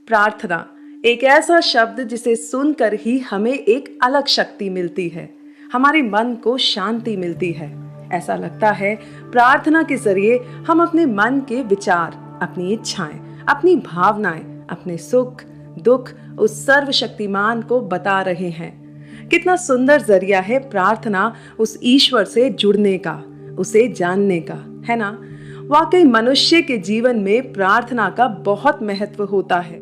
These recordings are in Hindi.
प्रार्थना एक ऐसा शब्द जिसे सुनकर ही हमें एक अलग शक्ति मिलती है, हमारे मन को शांति मिलती है। ऐसा लगता है प्रार्थना के जरिए हम अपने मन के विचार, अपनी इच्छाएं, अपनी भावनाएं, अपने सुख दुख उस सर्वशक्तिमान को बता रहे हैं। कितना सुंदर जरिया है प्रार्थना उस ईश्वर से जुड़ने का, उसे जानने का, है ना? वाकई मनुष्य के जीवन में प्रार्थना का बहुत महत्व होता है।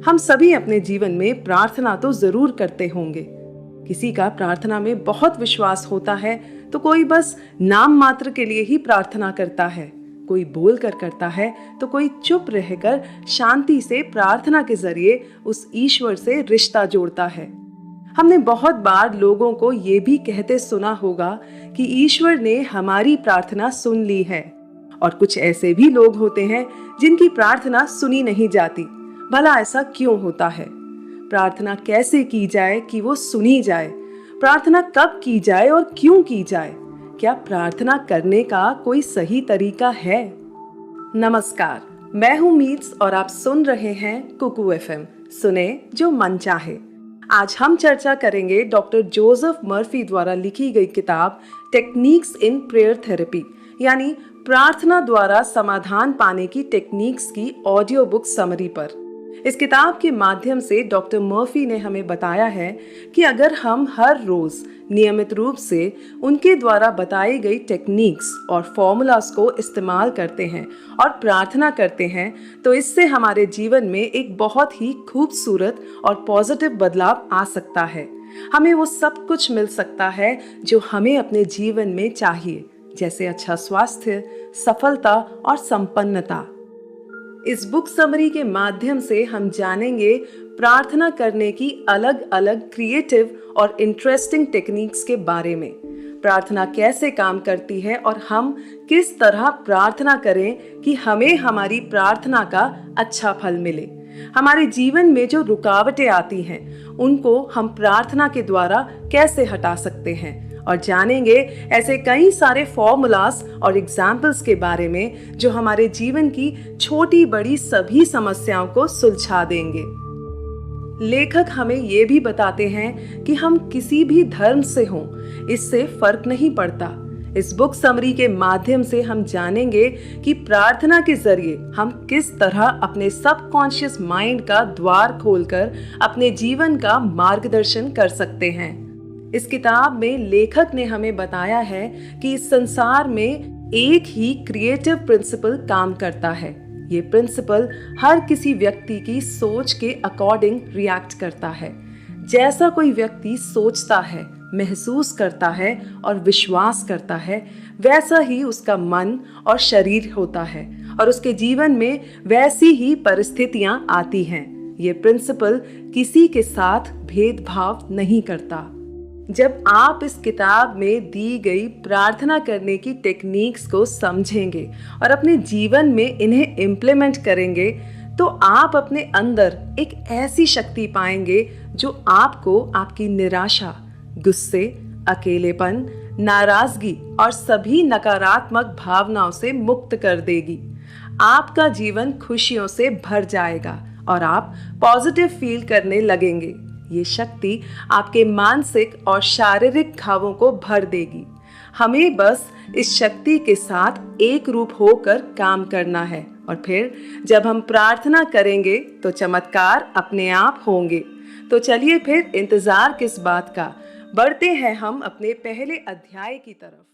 हम सभी अपने जीवन में प्रार्थना तो जरूर करते होंगे। किसी का प्रार्थना में बहुत विश्वास होता है तो कोई बस नाम मात्र के लिए ही प्रार्थना करता है, कोई बोल कर करता है तो कोई चुप रहकर शांति से प्रार्थना के जरिए उस ईश्वर से रिश्ता जोड़ता है। हमने बहुत बार लोगों को ये भी कहते सुना होगा कि ईश्वर ने हमारी प्रार्थना सुन ली है, और कुछ ऐसे भी लोग होते हैं जिनकी प्रार्थना सुनी नहीं जाती। भला ऐसा क्यों होता है? प्रार्थना कैसे की जाए कि वो सुनी जाए? प्रार्थना कब की जाए और क्यों की जाए? क्या प्रार्थना करने का कोई सही तरीका है? नमस्कार, मैं हूं मीट्स और आप सुन रहे हैं कुकू FM, सुने जो मन चाहे। आज हम चर्चा करेंगे डॉक्टर जोसेफ मर्फी द्वारा लिखी गई किताब टेक्निक्स इन प्रेयर थेरेपी, यानी प्रार्थना द्वारा समाधान पाने की टेक्निक्स की ऑडियो बुक समरी पर। इस किताब के माध्यम से डॉक्टर मर्फी ने हमें बताया है कि अगर हम हर रोज नियमित रूप से उनके द्वारा बताई गई टेक्निक्स और फॉर्मूलास को इस्तेमाल करते हैं और प्रार्थना करते हैं तो इससे हमारे जीवन में एक बहुत ही खूबसूरत और पॉजिटिव बदलाव आ सकता है। हमें वो सब कुछ मिल सकता है जो हमें अपने जीवन में चाहिए, जैसे अच्छा स्वास्थ्य, सफलता और संपन्नता। इस बुक समरी के माध्यम से हम जानेंगे प्रार्थना करने की अलग अलग क्रिएटिव और इंटरेस्टिंग टेक्निक्स के बारे में। प्रार्थना कैसे काम करती है और हम किस तरह प्रार्थना करें कि हमें हमारी प्रार्थना का अच्छा फल मिले। हमारे जीवन में जो रुकावटें आती हैं उनको हम प्रार्थना के द्वारा कैसे हटा सकते हैं, और जानेंगे ऐसे कई सारे फॉर्मूलास और एग्जाम्पल्स के बारे में जो हमारे जीवन की छोटी बड़ी सभी समस्याओं को सुलझा देंगे। लेखक हमें ये भी बताते हैं कि हम किसी भी धर्म से हों, इससे फर्क नहीं पड़ता। इस बुक समरी के माध्यम से हम जानेंगे कि प्रार्थना के जरिए हम किस तरह अपने सबकॉन्शियस माइंड का द्वार खोलकर अपने जीवन का मार्गदर्शन कर सकते हैं। इस किताब में लेखक ने हमें बताया है कि इस संसार में एक ही क्रिएटिव प्रिंसिपल काम करता है। ये प्रिंसिपल हर किसी व्यक्ति की सोच के अकॉर्डिंग रिएक्ट करता है। जैसा कोई व्यक्ति सोचता है, महसूस करता है और विश्वास करता है, वैसा ही उसका मन और शरीर होता है और उसके जीवन में वैसी ही परिस्थितियां आती हैं। ये प्रिंसिपल किसी के साथ भेदभाव नहीं करता। जब आप इस किताब में दी गई प्रार्थना करने की टेक्निक्स को समझेंगे और अपने जीवन में इन्हें इम्प्लीमेंट करेंगे तो आप अपने अंदर एक ऐसी शक्ति पाएंगे जो आपको आपकी निराशा, गुस्से, अकेलेपन, नाराजगी और सभी नकारात्मक भावनाओं से मुक्त कर देगी। आपका जीवन खुशियों से भर जाएगा और आप पॉजिटिव फील करने लगेंगे। ये शक्ति आपके मानसिक और शारीरिक घावों को भर देगी। हमें बस इस शक्ति के साथ एक रूप होकर काम करना है, और फिर जब हम प्रार्थना करेंगे तो चमत्कार अपने आप होंगे। तो चलिए फिर इंतजार किस बात का, बढ़ते हैं हम अपने पहले अध्याय की तरफ।